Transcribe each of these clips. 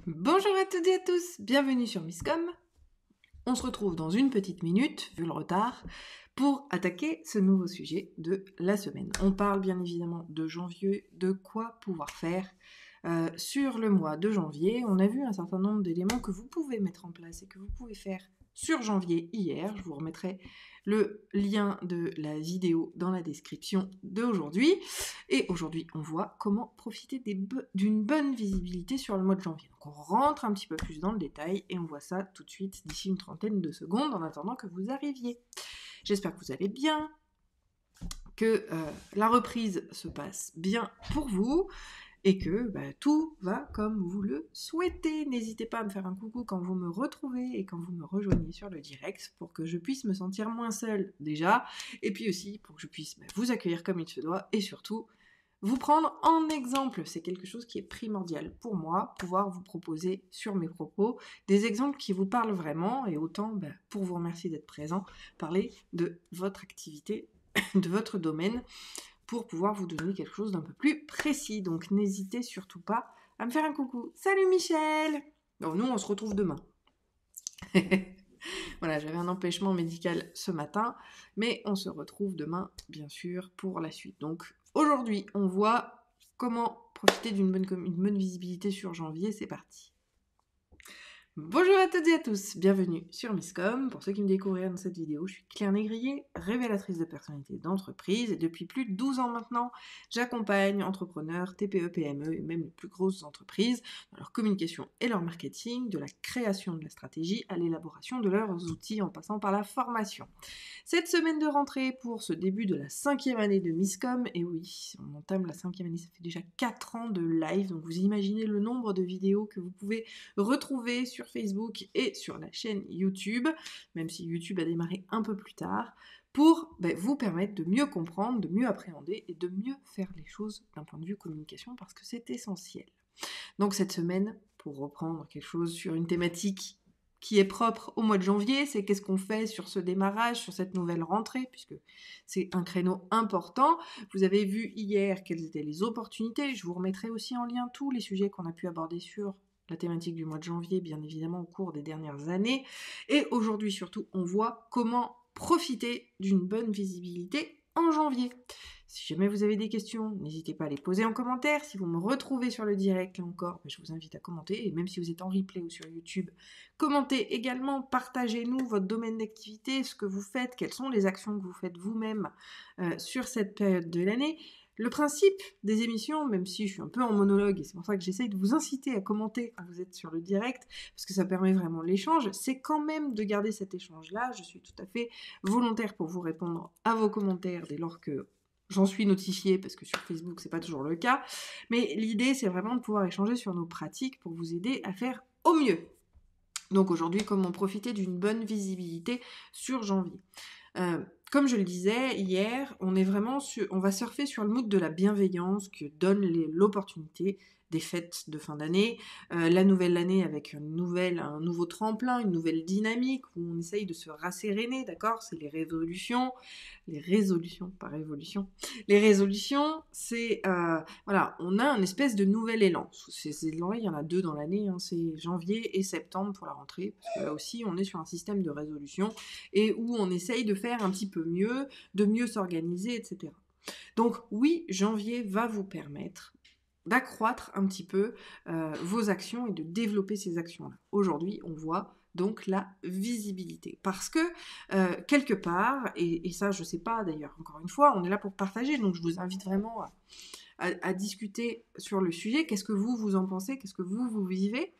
Bonjour à toutes et à tous, bienvenue sur Miscom. On se retrouve dans une petite minute, vu le retard, pour attaquer ce nouveau sujet de la semaine. On parle bien évidemment de janvier, de quoi pouvoir faire sur le mois de janvier. On a vu un certain nombre d'éléments que vous pouvez mettre en place et que vous pouvez faire sur janvier hier. Je vous remettrai le lien de la vidéo dans la description d'aujourd'hui. Et aujourd'hui, on voit comment profiter d'une bonne visibilité sur le mois de janvier. Donc on rentre un petit peu plus dans le détail et on voit ça tout de suite d'ici une trentaine de secondes en attendant que vous arriviez. J'espère que vous allez bien, que la reprise se passe bien pour vous et que tout va comme vous le souhaitez. N'hésitez pas à me faire un coucou quand vous me retrouvez et quand vous me rejoignez sur le direct pour que je puisse me sentir moins seule déjà, et puis aussi pour que je puisse vous accueillir comme il se doit et surtout vous prendre en exemple. C'est quelque chose qui est primordial pour moi, pouvoir vous proposer sur mes propos des exemples qui vous parlent vraiment et autant pour vous remercier d'être présent, parler de votre activité, de votre domaine, pour pouvoir vous donner quelque chose d'un peu plus précis. Donc n'hésitez surtout pas à me faire un coucou. Salut Michel! Bon, nous on se retrouve demain. Voilà, j'avais un empêchement médical ce matin, mais on se retrouve demain, bien sûr, pour la suite. Donc aujourd'hui, on voit comment profiter d'une bonne visibilité sur janvier. C'est parti. Bonjour à toutes et à tous, bienvenue sur Miscom. Pour ceux qui me découvrirent dans cette vidéo, je suis Claire Négrier, révélatrice de personnalité d'entreprise, et depuis plus de 12 ans maintenant, j'accompagne entrepreneurs, TPE, PME et même les plus grosses entreprises dans leur communication et leur marketing, de la création de la stratégie à l'élaboration de leurs outils en passant par la formation. Cette semaine de rentrée pour ce début de la 5e année de Miscom, et oui, on entame la 5e année, ça fait déjà 4 ans de live, donc vous imaginez le nombre de vidéos que vous pouvez retrouver sur Facebook et sur la chaîne YouTube, même si YouTube a démarré un peu plus tard, pour vous permettre de mieux comprendre, de mieux appréhender et de mieux faire les choses d'un point de vue communication, parce que c'est essentiel. Donc cette semaine, pour reprendre quelque chose sur une thématique qui est propre au mois de janvier, c'est qu'est-ce qu'on fait sur ce démarrage, sur cette nouvelle rentrée, puisque c'est un créneau important. Vous avez vu hier quelles étaient les opportunités. Je vous remettrai aussi en lien tous les sujets qu'on a pu aborder sur la thématique du mois de janvier, bien évidemment, au cours des dernières années. Et aujourd'hui, surtout, on voit comment profiter d'une bonne visibilité en janvier. Si jamais vous avez des questions, n'hésitez pas à les poser en commentaire. Si vous me retrouvez sur le direct, là encore, je vous invite à commenter. Et même si vous êtes en replay ou sur YouTube, commentez également, partagez-nous votre domaine d'activité, ce que vous faites, quelles sont les actions que vous faites vous-même sur cette période de l'année. Le principe des émissions, même si je suis un peu en monologue, et c'est pour ça que j'essaye de vous inciter à commenter quand vous êtes sur le direct, parce que ça permet vraiment l'échange, c'est quand même de garder cet échange-là. Je suis tout à fait volontaire pour vous répondre à vos commentaires dès lors que j'en suis notifiée, parce que sur Facebook, c'est pas toujours le cas. Mais l'idée, c'est vraiment de pouvoir échanger sur nos pratiques pour vous aider à faire au mieux. Donc aujourd'hui, comment profiter d'une bonne visibilité sur janvier. Comme je le disais hier, on va surfer sur le mood de la bienveillance que donne l'opportunité des fêtes de fin d'année, la nouvelle année avec un nouveau tremplin, une nouvelle dynamique où on essaye de se rasséréner, d'accord? C'est les résolutions, pas révolution. Les résolutions, c'est voilà, on a un espèce de nouvel élan. Ces élans-là, il y en a 2 dans l'année, hein, c'est janvier et septembre pour la rentrée, parce que là aussi, on est sur un système de résolution et où on essaye de faire un petit peu mieux, de mieux s'organiser, etc. Donc oui, janvier va vous permettre d'accroître un petit peu vos actions et de développer ces actions-là. Aujourd'hui, on voit donc la visibilité. Parce que, quelque part, et ça je sais pas d'ailleurs, encore une fois, on est là pour partager, donc je vous invite vraiment à discuter sur le sujet. Qu'est-ce que vous en pensez? Qu'est-ce que vous vivez?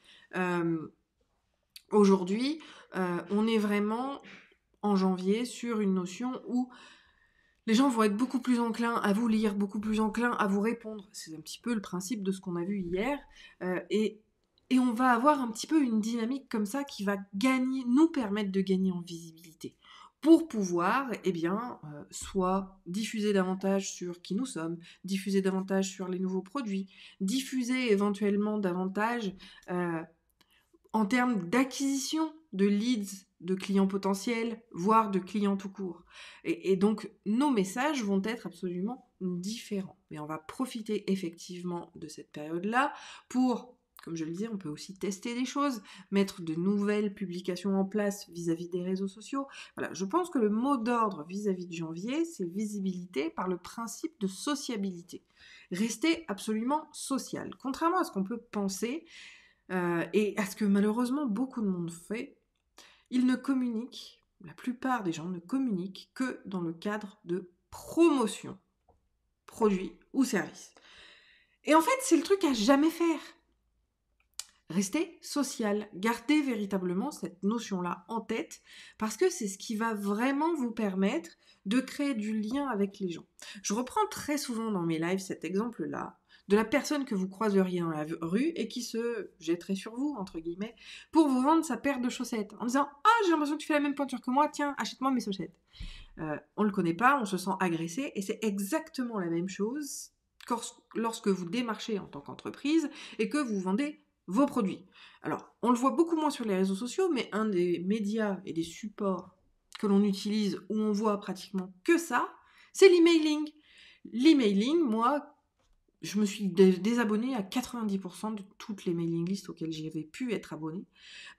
Aujourd'hui, on est vraiment en janvier sur une notion où les gens vont être beaucoup plus enclins à vous lire, beaucoup plus enclins à vous répondre. C'est un petit peu le principe de ce qu'on a vu hier. Et on va avoir un petit peu une dynamique comme ça qui va nous permettre de gagner en visibilité. Pour pouvoir, soit diffuser davantage sur qui nous sommes, diffuser davantage sur les nouveaux produits, diffuser éventuellement davantage en termes d'acquisition de leads, de clients potentiels, voire de clients tout court. Et donc, nos messages vont être absolument différents. Mais on va profiter effectivement de cette période-là pour, comme je le disais, on peut aussi tester des choses, mettre de nouvelles publications en place vis-à-vis des réseaux sociaux. Voilà, je pense que le mot d'ordre vis-à-vis de janvier, c'est visibilité par le principe de sociabilité. Rester absolument social. Contrairement à ce qu'on peut penser, et à ce que malheureusement beaucoup de monde fait, ils ne communiquent, la plupart des gens ne communiquent que dans le cadre de promotion, produits ou services. Et en fait, c'est le truc à jamais faire. Restez social, gardez véritablement cette notion-là en tête, parce que c'est ce qui va vraiment vous permettre de créer du lien avec les gens. Je reprends très souvent dans mes lives cet exemple-là, de la personne que vous croiseriez dans la rue et qui se jetterait sur vous, entre guillemets, pour vous vendre sa paire de chaussettes, en disant « Ah, j'ai l'impression que tu fais la même pointure que moi, tiens, achète-moi mes chaussettes. » On ne le connaît pas, on se sent agressé, et c'est exactement la même chose lorsque vous démarchez en tant qu'entreprise et que vous vendez vos produits. Alors, on le voit beaucoup moins sur les réseaux sociaux, mais un des médias et des supports que l'on utilise où on voit pratiquement que ça, c'est l'emailing. L'emailing, moi, je me suis désabonnée à 90% de toutes les mailing lists auxquelles j'avais pu être abonnée,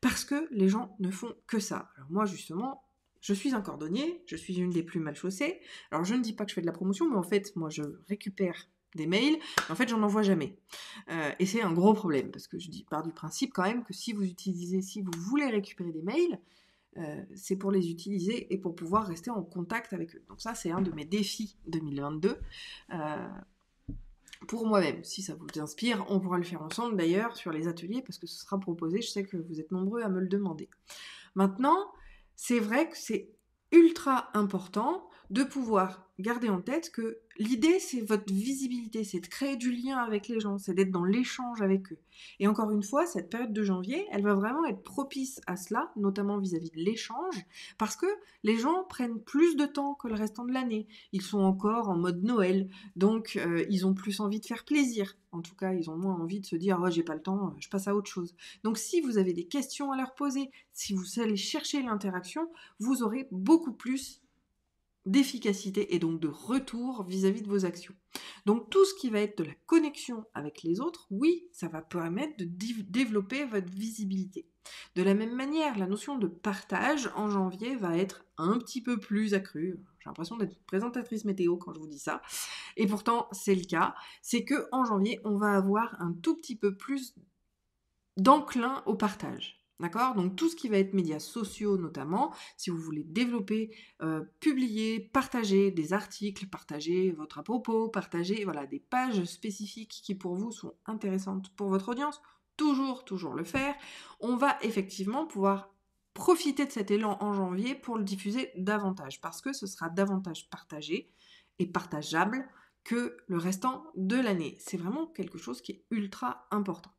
parce que les gens ne font que ça. Alors moi, justement, je suis un cordonnier, je suis une des plus mal chaussées. Alors je ne dis pas que je fais de la promotion, mais en fait, moi, je récupère des mails, mais en fait, j'en envoie jamais. Et c'est un gros problème, parce que je pars du principe quand même que si vous voulez récupérer des mails, c'est pour les utiliser et pour pouvoir rester en contact avec eux. Donc ça, c'est un de mes défis 2022. Pour moi-même, si ça vous inspire, on pourra le faire ensemble d'ailleurs sur les ateliers, parce que ce sera proposé, je sais que vous êtes nombreux à me le demander. Maintenant, c'est vrai que c'est ultra important de pouvoir garder en tête que l'idée, c'est votre visibilité, c'est de créer du lien avec les gens, c'est d'être dans l'échange avec eux. Et encore une fois, cette période de janvier, elle va vraiment être propice à cela, notamment vis-à-vis de l'échange, parce que les gens prennent plus de temps que le restant de l'année. Ils sont encore en mode Noël, donc ils ont plus envie de faire plaisir. En tout cas, ils ont moins envie de se dire « Oh, j'ai pas le temps, je passe à autre chose ». Donc si vous avez des questions à leur poser, si vous allez chercher l'interaction, vous aurez beaucoup plus d'efficacité et donc de retour vis-à-vis de vos actions. Donc tout ce qui va être de la connexion avec les autres, oui, ça va permettre de développer votre visibilité. De la même manière, la notion de partage en janvier va être un petit peu plus accrue. J'ai l'impression d'être présentatrice météo quand je vous dis ça. Et pourtant, c'est le cas. C'est que en janvier, on va avoir un tout petit peu plus d'enclin au partage. D'accord ? Donc tout ce qui va être médias sociaux notamment, si vous voulez développer, publier, partager des articles, partager votre à propos, partager voilà, des pages spécifiques qui pour vous sont intéressantes pour votre audience, toujours le faire. On va effectivement pouvoir profiter de cet élan en janvier pour le diffuser davantage, parce que ce sera davantage partagé et partageable que le restant de l'année. C'est vraiment quelque chose qui est ultra important.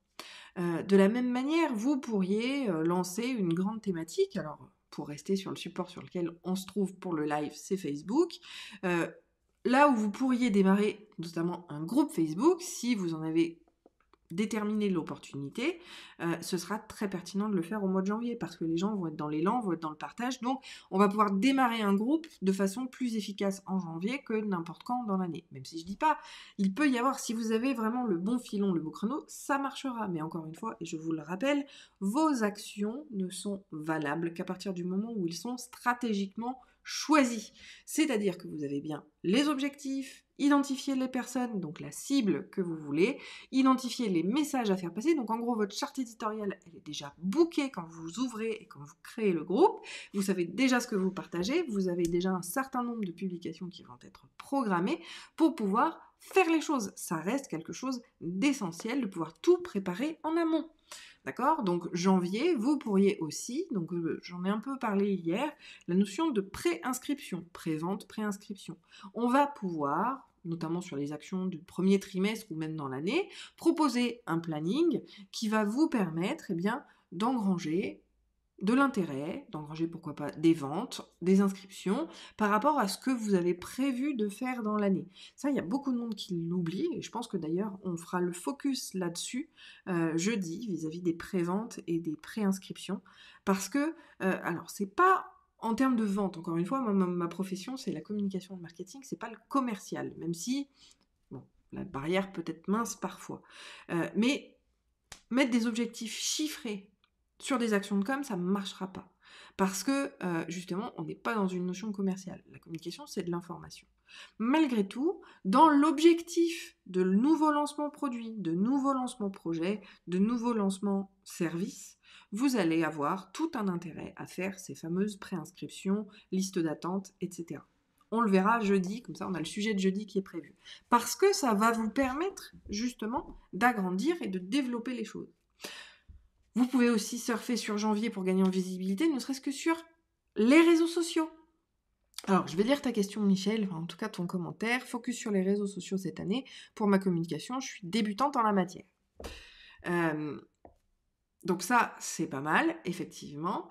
De la même manière, vous pourriez lancer une grande thématique. Alors, pour rester sur le support sur lequel on se trouve pour le live, c'est Facebook. Là où vous pourriez démarrer notamment un groupe Facebook, si vous en avez déterminer l'opportunité, ce sera très pertinent de le faire au mois de janvier, parce que les gens vont être dans l'élan, vont être dans le partage, donc on va pouvoir démarrer un groupe de façon plus efficace en janvier que n'importe quand dans l'année. Même si je dis pas, il peut y avoir, si vous avez vraiment le bon filon, le bon chrono, ça marchera, mais encore une fois, et je vous le rappelle, vos actions ne sont valables qu'à partir du moment où ils sont stratégiquement choisis. C'est-à-dire que vous avez bien les objectifs, identifier les personnes, donc la cible que vous voulez, identifier les messages à faire passer. Donc en gros, votre charte éditoriale, elle est déjà bookée quand vous ouvrez et quand vous créez le groupe. Vous savez déjà ce que vous partagez. Vous avez déjà un certain nombre de publications qui vont être programmées pour pouvoir faire les choses. Ça reste quelque chose d'essentiel de pouvoir tout préparer en amont. D'accord ? Donc janvier, vous pourriez aussi, donc j'en ai un peu parlé hier, la notion de pré-inscription, pré-vente, pré-inscription. On va pouvoir, notamment sur les actions du premier trimestre ou même dans l'année, proposer un planning qui va vous permettre d'engranger de l'intérêt, d'engranger pourquoi pas des ventes, des inscriptions, par rapport à ce que vous avez prévu de faire dans l'année. Ça, il y a beaucoup de monde qui l'oublie, et je pense que d'ailleurs, on fera le focus là-dessus jeudi, vis-à-vis des préventes et des préinscriptions, parce que, alors, c'est pas en termes de vente, encore une fois, ma profession, c'est la communication de marketing, c'est pas le commercial, même si, bon, la barrière peut être mince parfois. Mais mettre des objectifs chiffrés sur des actions de com, ça ne marchera pas. Parce que, justement, on n'est pas dans une notion commerciale. La communication, c'est de l'information. Malgré tout, dans l'objectif de nouveaux lancements produits, de nouveaux lancements projets, de nouveaux lancements services, vous allez avoir tout un intérêt à faire ces fameuses préinscriptions, listes d'attente, etc. On le verra jeudi, comme ça on a le sujet de jeudi qui est prévu. Parce que ça va vous permettre justement d'agrandir et de développer les choses. Vous pouvez aussi surfer sur janvier pour gagner en visibilité, ne serait-ce que sur les réseaux sociaux. Alors, je vais lire ta question, Michel, enfin, en tout cas ton commentaire. Focus sur les réseaux sociaux cette année. Pour ma communication, je suis débutante en la matière. Donc ça, c'est pas mal, effectivement.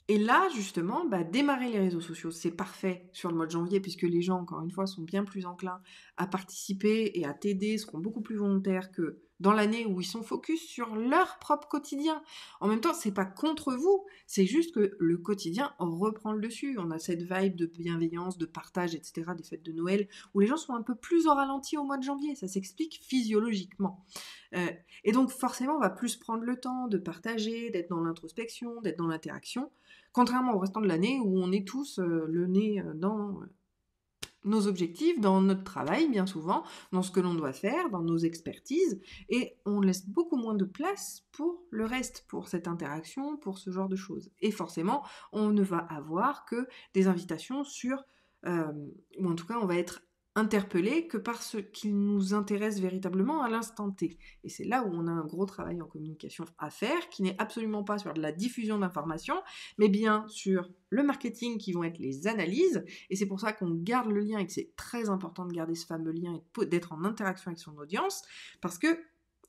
Et là, justement, démarrer les réseaux sociaux, c'est parfait sur le mois de janvier, puisque les gens, encore une fois, sont bien plus enclins à participer et à t'aider, seront beaucoup plus volontaires que dans l'année où ils sont focus sur leur propre quotidien. En même temps, c'est pas contre vous, c'est juste que le quotidien reprend le dessus. On a cette vibe de bienveillance, de partage, etc., des fêtes de Noël, où les gens sont un peu plus au ralenti au mois de janvier. Ça s'explique physiologiquement. Et donc, forcément, on va plus prendre le temps de partager, d'être dans l'introspection, d'être dans l'interaction, contrairement au restant de l'année où on est tous le nez dans nos objectifs, dans notre travail bien souvent, dans ce que l'on doit faire, dans nos expertises, et on laisse beaucoup moins de place pour le reste, pour cette interaction, pour ce genre de choses. Et forcément, on ne va avoir que des invitations sur, ou en tout cas on va être interpellé que par ce qui nous intéresse véritablement à l'instant T. Et c'est là où on a un gros travail en communication à faire, qui n'est absolument pas sur de la diffusion d'informations, mais bien sur le marketing qui vont être les analyses. Et c'est pour ça qu'on garde le lien et que c'est très important de garder ce fameux lien et d'être en interaction avec son audience, parce que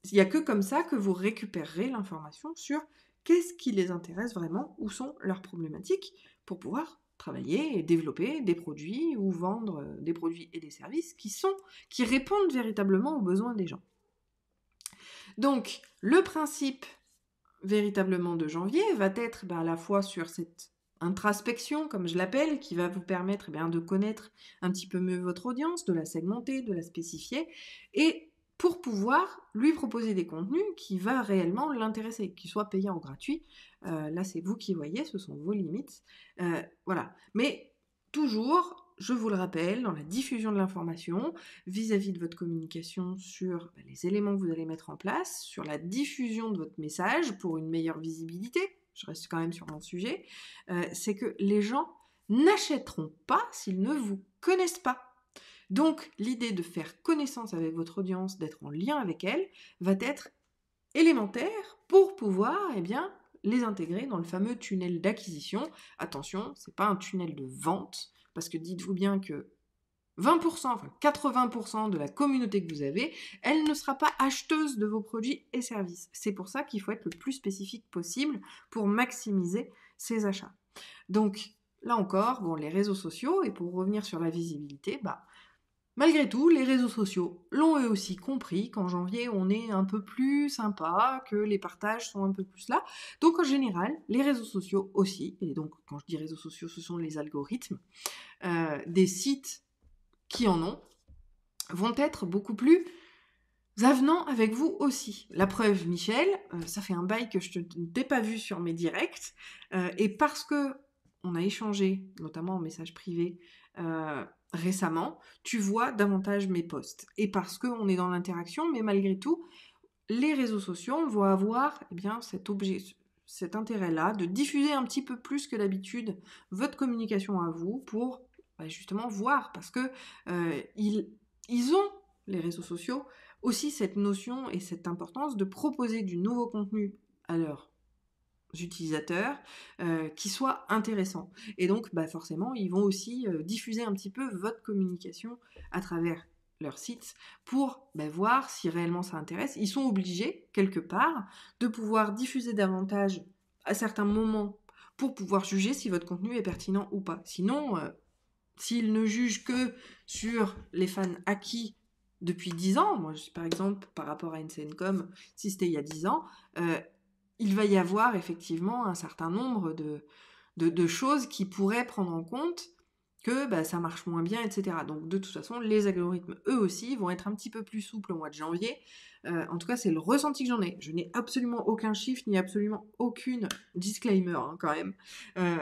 il n'y a que comme ça que vous récupérerez l'information sur qu'est-ce qui les intéresse vraiment, où sont leurs problématiques, pour pouvoir travailler et développer des produits ou vendre des produits et des services qui répondent véritablement aux besoins des gens. Donc, le principe véritablement de janvier va être à la fois sur cette introspection, comme je l'appelle, qui va vous permettre de connaître un petit peu mieux votre audience, de la segmenter, de la spécifier, et pour pouvoir lui proposer des contenus qui va réellement l'intéresser, qu'ils soient payants ou gratuits. Là, c'est vous qui voyez, ce sont vos limites. Voilà. Mais toujours, je vous le rappelle, dans la diffusion de l'information, vis-à-vis de votre communication sur les éléments que vous allez mettre en place, sur la diffusion de votre message pour une meilleure visibilité, je reste quand même sur mon sujet, c'est que les gens n'achèteront pas s'ils ne vous connaissent pas. Donc, l'idée de faire connaissance avec votre audience, d'être en lien avec elle, va être élémentaire pour pouvoir, les intégrer dans le fameux tunnel d'acquisition. Attention, c'est pas un tunnel de vente, parce que dites-vous bien que 20%, enfin 80% de la communauté que vous avez, elle ne sera pas acheteuse de vos produits et services. C'est pour ça qu'il faut être le plus spécifique possible pour maximiser ses achats. Donc, là encore, les réseaux sociaux, et pour revenir sur la visibilité, malgré tout, les réseaux sociaux l'ont eux aussi compris qu'en janvier, on est un peu plus sympa, que les partages sont un peu plus là. Donc en général, les réseaux sociaux aussi, et donc quand je dis réseaux sociaux, ce sont les algorithmes, des sites qui en ont, vont être beaucoup plus avenants avec vous aussi. La preuve, Michel, ça fait un bail que je ne t'ai pas vu sur mes directs, et parce que on a échangé, notamment en message privé, récemment, tu vois davantage mes posts. Et parce qu'on est dans l'interaction, mais malgré tout, les réseaux sociaux vont avoir cet intérêt-là de diffuser un petit peu plus que d'habitude votre communication à vous pour justement voir, parce que ils ont, les réseaux sociaux, aussi cette notion et cette importance de proposer du nouveau contenu à leurs utilisateurs qui soit intéressant. Et donc, forcément, ils vont aussi diffuser un petit peu votre communication à travers leur site pour voir si réellement ça intéresse. Ils sont obligés, quelque part, de pouvoir diffuser davantage à certains moments pour pouvoir juger si votre contenu est pertinent ou pas. Sinon, s'ils ne jugent que sur les fans acquis depuis 10 ans, moi, par exemple, par rapport à NCNcom, si c'était il y a 10 ans, il va y avoir effectivement un certain nombre de choses qui pourraient prendre en compte que ça marche moins bien, etc. Donc de toute façon, les algorithmes, eux aussi, vont être un petit peu plus souples au mois de janvier En tout cas, c'est le ressenti que j'en ai. Je n'ai absolument aucun chiffre, ni absolument aucune disclaimer, quand même, euh,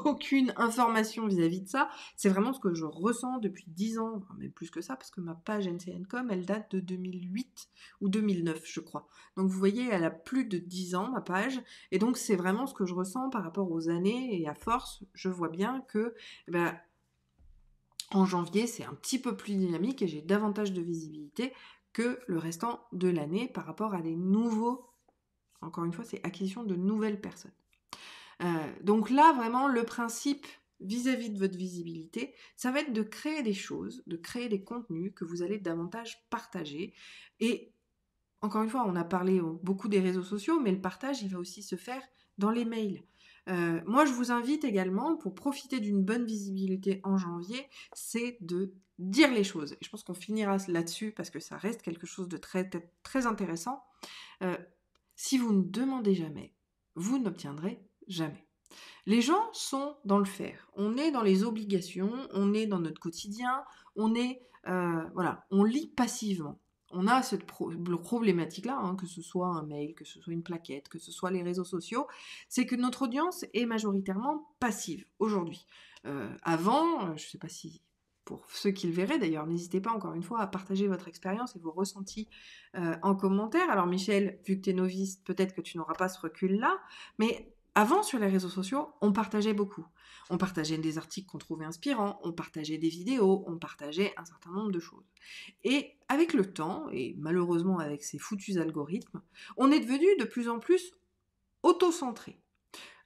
aucune information vis-à-vis de ça. C'est vraiment ce que je ressens depuis 10 ans, enfin, même plus que ça, parce que ma page NCNcom, elle date de 2008 ou 2009, je crois. Donc vous voyez, elle a plus de 10 ans, ma page, et donc c'est vraiment ce que je ressens par rapport aux années, et à force, je vois bien que en janvier, c'est un petit peu plus dynamique et j'ai davantage de visibilité que le restant de l'année par rapport à des nouveaux, encore une fois, c'est acquisition de nouvelles personnes. Donc là, vraiment, le principe vis-à-vis de votre visibilité, ça va être de créer des choses, de créer des contenus que vous allez davantage partager. Et encore une fois, on a parlé beaucoup des réseaux sociaux, mais le partage, il va aussi se faire dans les mails. Moi, je vous invite également, pour profiter d'une bonne visibilité en janvier, c'est de dire les choses. Et je pense qu'on finira là-dessus parce que ça reste quelque chose de très, très intéressant. Si vous ne demandez jamais, vous n'obtiendrez jamais. Les gens sont dans le faire. On est dans les obligations, on est dans notre quotidien, on lit passivement. On a cette problématique-là, que ce soit un mail, que ce soit une plaquette, que ce soit les réseaux sociaux, c'est que notre audience est majoritairement passive aujourd'hui. Avant, je ne sais pas si pour ceux qui le verraient d'ailleurs, n'hésitez pas encore une fois à partager votre expérience et vos ressentis en commentaire. Alors Michel, vu que tu es novice, peut-être que tu n'auras pas ce recul-là, mais avant, sur les réseaux sociaux, on partageait beaucoup. On partageait des articles qu'on trouvait inspirants, on partageait des vidéos, on partageait un certain nombre de choses. Et avec le temps, et malheureusement avec ces foutus algorithmes, on est devenu de plus en plus auto-centré.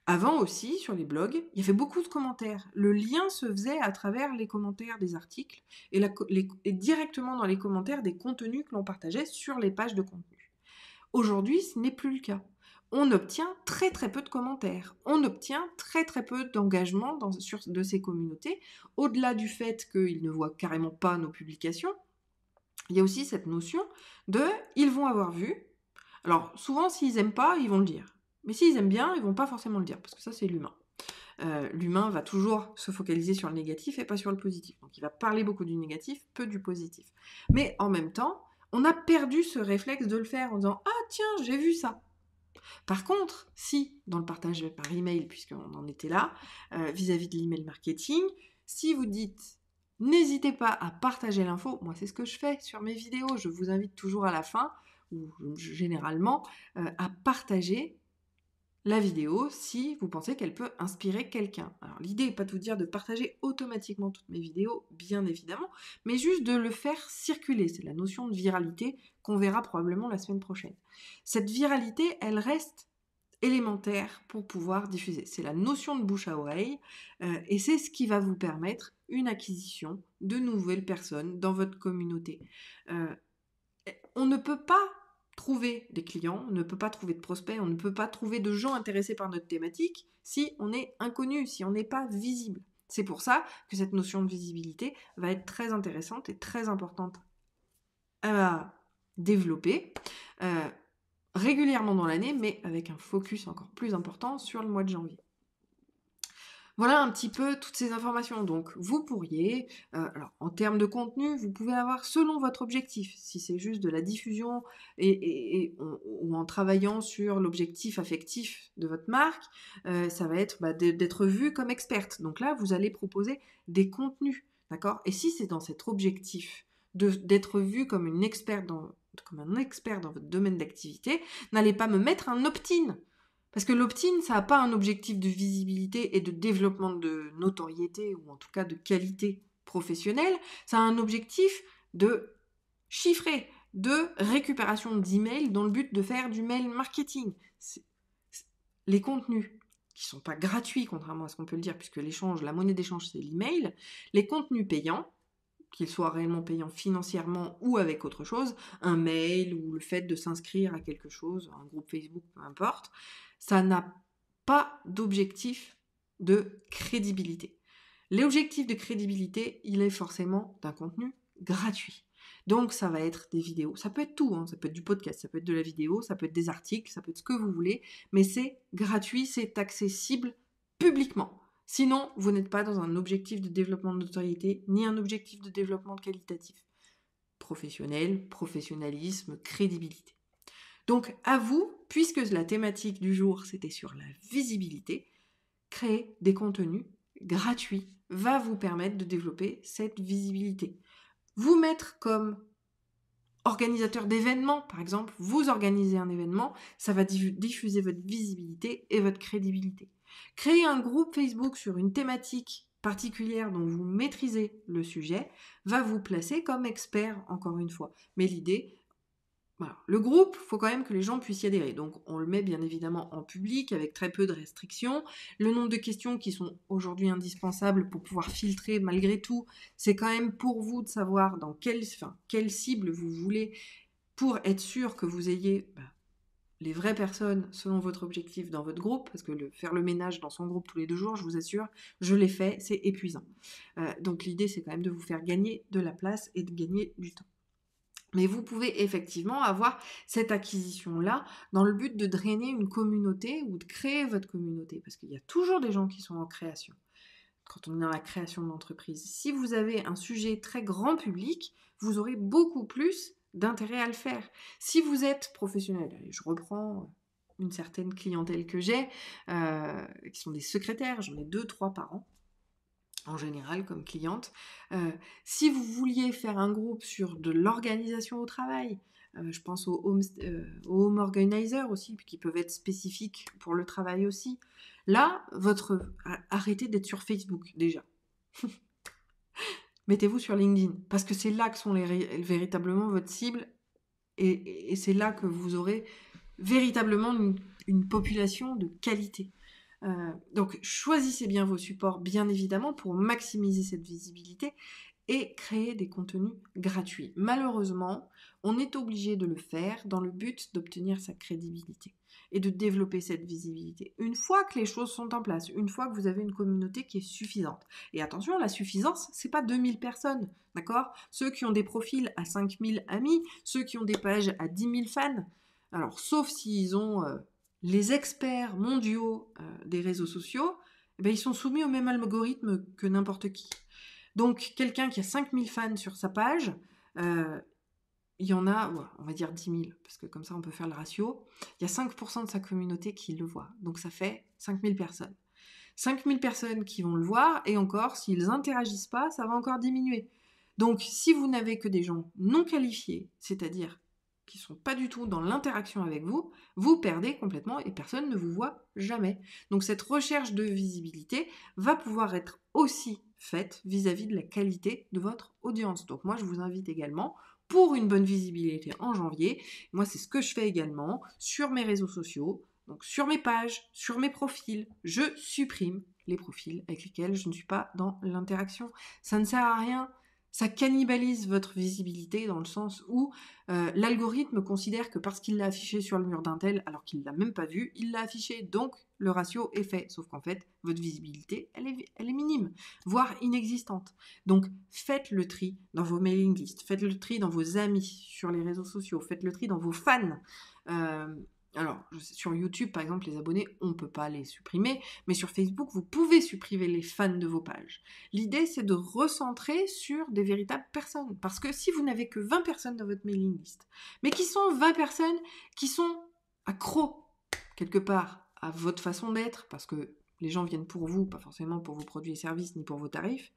Avant aussi, sur les blogs, il y avait beaucoup de commentaires. Le lien se faisait à travers les commentaires des articles et directement dans les commentaires des contenus que l'on partageait sur les pages de contenu. Aujourd'hui, ce n'est plus le cas. On obtient très très peu de commentaires. On obtient très très peu d'engagement de ces communautés. Au-delà du fait qu'ils ne voient carrément pas nos publications, il y a aussi cette notion de « ils vont avoir vu ». Alors souvent, s'ils n'aiment pas, ils vont le dire. Mais s'ils aiment bien, ils vont pas forcément le dire, parce que ça, c'est l'humain. L'humain va toujours se focaliser sur le négatif et pas sur le positif. Donc il va parler beaucoup du négatif, peu du positif. Mais en même temps, on a perdu ce réflexe de le faire en disant « Ah tiens, j'ai vu ça ». Par contre, si, dans le partage par email, puisqu'on en était là, vis-à-vis de l'email marketing, si vous dites n'hésitez pas à partager l'info, moi c'est ce que je fais sur mes vidéos, je vous invite toujours à la fin, ou généralement, à partager la vidéo si vous pensez qu'elle peut inspirer quelqu'un. Alors l'idée n'est pas de vous dire de partager automatiquement toutes mes vidéos, bien évidemment, mais juste de le faire circuler. C'est la notion de viralité qu'on verra probablement la semaine prochaine. Cette viralité, elle reste élémentaire pour pouvoir diffuser. C'est la notion de bouche à oreille et c'est ce qui va vous permettre une acquisition de nouvelles personnes dans votre communauté. On ne peut pas trouver des clients, on ne peut pas trouver de prospects, on ne peut pas trouver de gens intéressés par notre thématique si on est inconnu, si on n'est pas visible. C'est pour ça que cette notion de visibilité va être très intéressante et très importante à développer régulièrement dans l'année, mais avec un focus encore plus important sur le mois de janvier. Voilà un petit peu toutes ces informations. Donc, vous pourriez, alors en termes de contenu, vous pouvez avoir selon votre objectif. Si c'est juste de la diffusion ou en travaillant sur l'objectif affectif de votre marque, ça va être d'être vu comme experte. Donc là, vous allez proposer des contenus, d'accord ? Et si c'est dans cet objectif d'être vu comme un expert dans votre domaine d'activité, n'allez pas me mettre un opt-in. Parce que l'opt-in, ça n'a pas un objectif de visibilité et de développement de notoriété, ou en tout cas de qualité professionnelle, ça a un objectif de chiffrer, de récupération d'emails dans le but de faire du mail marketing. Les contenus qui ne sont pas gratuits, contrairement à ce qu'on peut le dire, puisque l'échange, la monnaie d'échange, c'est l'email, les contenus payants, qu'ils soient réellement payants financièrement ou avec autre chose, un mail ou le fait de s'inscrire à quelque chose, un groupe Facebook, peu importe, ça n'a pas d'objectif de crédibilité. L'objectif de crédibilité, il est forcément d'un contenu gratuit. Donc ça va être des vidéos, ça peut être tout, ça peut être du podcast, ça peut être de la vidéo, ça peut être des articles, ça peut être ce que vous voulez, mais c'est gratuit, c'est accessible publiquement. Sinon, vous n'êtes pas dans un objectif de développement de notoriété, ni un objectif de développement qualitatif. professionnel, professionnalisme, crédibilité. Donc à vous, puisque la thématique du jour c'était sur la visibilité, créer des contenus gratuits va vous permettre de développer cette visibilité. Vous mettre comme organisateur d'événements, par exemple, vous organisez un événement, ça va diffuser votre visibilité et votre crédibilité. Créer un groupe Facebook sur une thématique particulière dont vous maîtrisez le sujet va vous placer comme expert, encore une fois. Mais l'idée, voilà. Le groupe, il faut quand même que les gens puissent y adhérer. Donc, on le met bien évidemment en public avec très peu de restrictions. Le nombre de questions qui sont aujourd'hui indispensables pour pouvoir filtrer malgré tout, c'est quand même pour vous de savoir dans quelle cible vous voulez pour être sûr que vous ayez les vraies personnes selon votre objectif dans votre groupe, parce que faire le ménage dans son groupe tous les 2 jours, je vous assure, je l'ai fait, c'est épuisant. Donc, l'idée, c'est quand même de vous faire gagner de la place et de gagner du temps. Mais vous pouvez effectivement avoir cette acquisition-là dans le but de drainer une communauté ou de créer votre communauté, parce qu'il y a toujours des gens qui sont en création. Quand on est dans la création d'entreprise, si vous avez un sujet très grand public, vous aurez beaucoup plus d'intérêt à le faire. Si vous êtes professionnel, allez, je reprends une certaine clientèle que j'ai, qui sont des secrétaires, j'en ai 2-3 par an, en général comme cliente. Si vous vouliez faire un groupe sur de l'organisation au travail, je pense aux home organizers aussi, qui peuvent être spécifiques pour le travail aussi. Là, arrêtez d'être sur Facebook déjà. Mettez-vous sur LinkedIn, parce que c'est là que sont véritablement votre cible, et c'est là que vous aurez véritablement une population de qualité. Donc, choisissez bien vos supports, bien évidemment, pour maximiser cette visibilité et créer des contenus gratuits. Malheureusement, on est obligé de le faire dans le but d'obtenir sa crédibilité et de développer cette visibilité. Une fois que les choses sont en place, une fois que vous avez une communauté qui est suffisante. Et attention, la suffisance, c'est pas 2000 personnes, d'accord ? Ceux qui ont des profils à 5000 amis, ceux qui ont des pages à 10 000 fans, alors sauf s'ils ont les experts mondiaux des réseaux sociaux, ils sont soumis au même algorithme que n'importe qui. Donc, quelqu'un qui a 5000 fans sur sa page, il y en a, on va dire 10 000, parce que comme ça on peut faire le ratio, il y a 5% de sa communauté qui le voit. Donc ça fait 5000 personnes. 5000 personnes qui vont le voir, et encore, s'ils n'interagissent pas, ça va encore diminuer. Donc, si vous n'avez que des gens non qualifiés, c'est-à-dire qui ne sont pas du tout dans l'interaction avec vous, vous perdez complètement et personne ne vous voit jamais. Donc cette recherche de visibilité va pouvoir être aussi faite vis-à-vis de la qualité de votre audience. Donc moi je vous invite également pour une bonne visibilité en janvier, moi c'est ce que je fais également sur mes réseaux sociaux, donc sur mes pages, sur mes profils, je supprime les profils avec lesquels je ne suis pas dans l'interaction. Ça ne sert à rien. Ça cannibalise votre visibilité dans le sens où l'algorithme considère que parce qu'il l'a affiché sur le mur d'un tel, alors qu'il ne l'a même pas vu, il l'a affiché, donc le ratio est fait. Sauf qu'en fait, votre visibilité, elle est minime, voire inexistante. Donc, faites le tri dans vos mailing lists, faites le tri dans vos amis sur les réseaux sociaux, faites le tri dans vos fans. Alors, sur YouTube, par exemple, les abonnés, on ne peut pas les supprimer, mais sur Facebook, vous pouvez supprimer les fans de vos pages. L'idée, c'est de recentrer sur des véritables personnes. Parce que si vous n'avez que 20 personnes dans votre mailing list, mais qui sont 20 personnes qui sont accros, quelque part, à votre façon d'être, parce que les gens viennent pour vous, pas forcément pour vos produits et services, ni pour vos tarifs,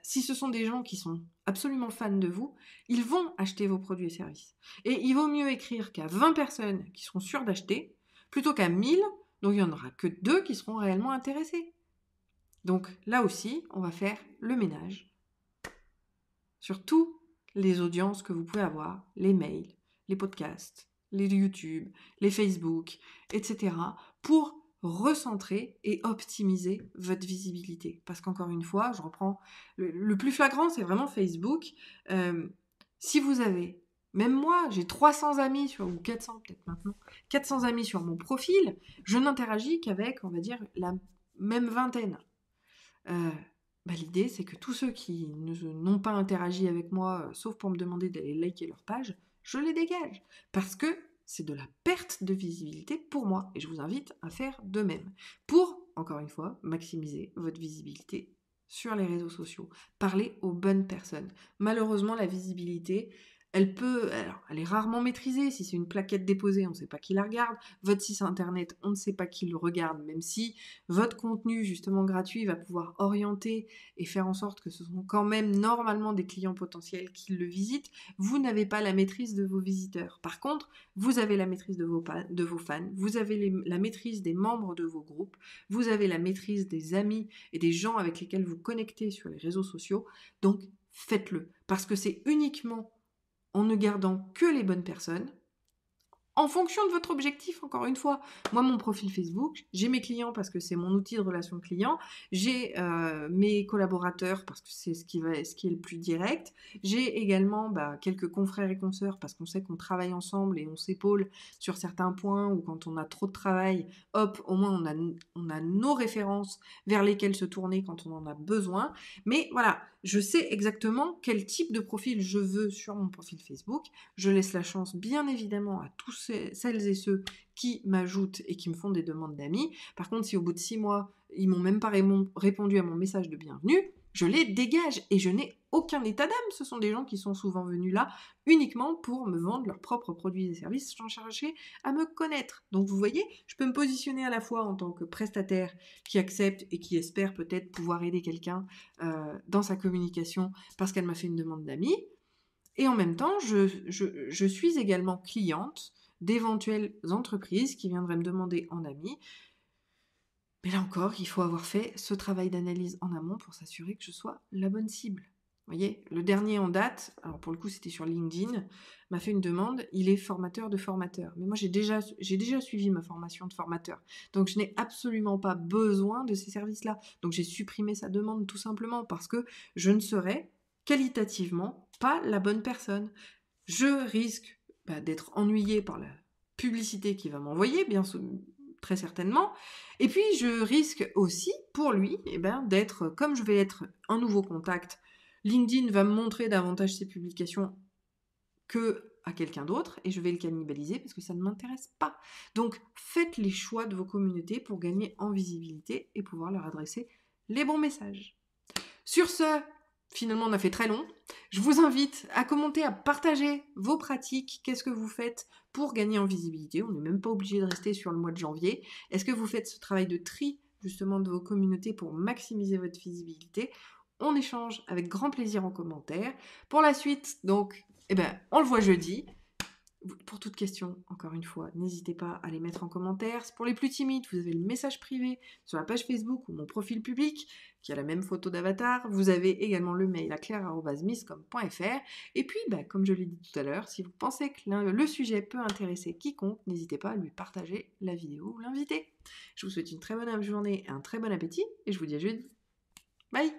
si ce sont des gens qui sont absolument fans de vous, ils vont acheter vos produits et services. Et il vaut mieux écrire qu'à 20 personnes qui seront sûres d'acheter, plutôt qu'à 1000, donc il n'y en aura que 2 qui seront réellement intéressés. Donc là aussi, on va faire le ménage sur toutes les audiences que vous pouvez avoir, les mails, les podcasts, les YouTube, les Facebook, etc. pour recentrer et optimiser votre visibilité. Parce qu'encore une fois, je reprends, le plus flagrant, c'est vraiment Facebook. Si vous avez, même moi, j'ai 300 amis, ou 400 peut-être maintenant, 400 amis sur mon profil, je n'interagis qu'avec, on va dire, la même vingtaine. L'idée, c'est que tous ceux qui n'ont pas interagi avec moi, sauf pour me demander d'aller liker leur page, je les dégage. Parce que c'est de la perte de visibilité pour moi. Et je vous invite à faire de même. Pour, encore une fois, maximiser votre visibilité sur les réseaux sociaux. Parlez aux bonnes personnes. Malheureusement, la visibilité, elle est rarement maîtrisée. Si c'est une plaquette déposée, on ne sait pas qui la regarde. Votre site internet, on ne sait pas qui le regarde, même si votre contenu, justement gratuit, va pouvoir orienter et faire en sorte que ce sont quand même normalement des clients potentiels qui le visitent. Vous n'avez pas la maîtrise de vos visiteurs. Par contre, vous avez la maîtrise de vos fans, vous avez la maîtrise des membres de vos groupes, vous avez la maîtrise des amis et des gens avec lesquels vous connectez sur les réseaux sociaux. Donc, faites-le. Parce que c'est uniquement en ne gardant que les bonnes personnes, en fonction de votre objectif, encore une fois. Moi, mon profil Facebook, j'ai mes clients parce que c'est mon outil de relation client, j'ai mes collaborateurs parce que c'est ce qui est le plus direct, j'ai également quelques confrères et consoeurs parce qu'on sait qu'on travaille ensemble et on s'épaule sur certains points, ou quand on a trop de travail, hop, au moins on a nos références vers lesquelles se tourner quand on en a besoin. Mais voilà, je sais exactement quel type de profil je veux sur mon profil Facebook. Je laisse la chance, bien évidemment, à tous celles et ceux qui m'ajoutent et qui me font des demandes d'amis. Par contre, si au bout de 6 mois, ils m'ont même pas répondu à mon message de bienvenue, je les dégage et je n'ai aucun état d'âme. Ce sont des gens qui sont souvent venus là uniquement pour me vendre leurs propres produits et services sans chercher à me connaître. Donc vous voyez, je peux me positionner à la fois en tant que prestataire qui accepte et qui espère peut-être pouvoir aider quelqu'un dans sa communication parce qu'elle m'a fait une demande d'amis. Et en même temps, je suis également cliente d'éventuelles entreprises qui viendraient me demander en ami. Mais là encore, il faut avoir fait ce travail d'analyse en amont pour s'assurer que je sois la bonne cible. Vous voyez, le dernier en date, alors pour le coup c'était sur LinkedIn, m'a fait une demande, il est formateur de formateurs. Mais moi j'ai déjà suivi ma formation de formateur. Donc je n'ai absolument pas besoin de ces services-là. Donc j'ai supprimé sa demande tout simplement parce que je ne serais qualitativement pas la bonne personne. Je risque d'être ennuyée par la publicité qu'il va m'envoyer, très certainement. Et puis je risque aussi pour lui d'être, comme je vais être un nouveau contact, LinkedIn va me montrer davantage ses publications que à quelqu'un d'autre et je vais le cannibaliser parce que ça ne m'intéresse pas. Donc faites les choix de vos communautés pour gagner en visibilité et pouvoir leur adresser les bons messages. Sur ce, finalement on a fait très long. Je vous invite à commenter, à partager vos pratiques. Qu'est-ce que vous faites pour gagner en visibilité? On n'est même pas obligé de rester sur le mois de janvier. Est-ce que vous faites ce travail de tri justement de vos communautés pour maximiser votre visibilité? On échange avec grand plaisir en commentaire. Pour la suite, donc, on le voit jeudi. Pour toute question, encore une fois, n'hésitez pas à les mettre en commentaire. Pour les plus timides, vous avez le message privé sur la page Facebook ou mon profil public qui a la même photo d'avatar. Vous avez également le mail à claire@miscom.fr. Et puis, comme je l'ai dit tout à l'heure, si vous pensez que le sujet peut intéresser quiconque, n'hésitez pas à lui partager la vidéo ou l'inviter. Je vous souhaite une très bonne journée et un très bon appétit et je vous dis à jeudi. Bye!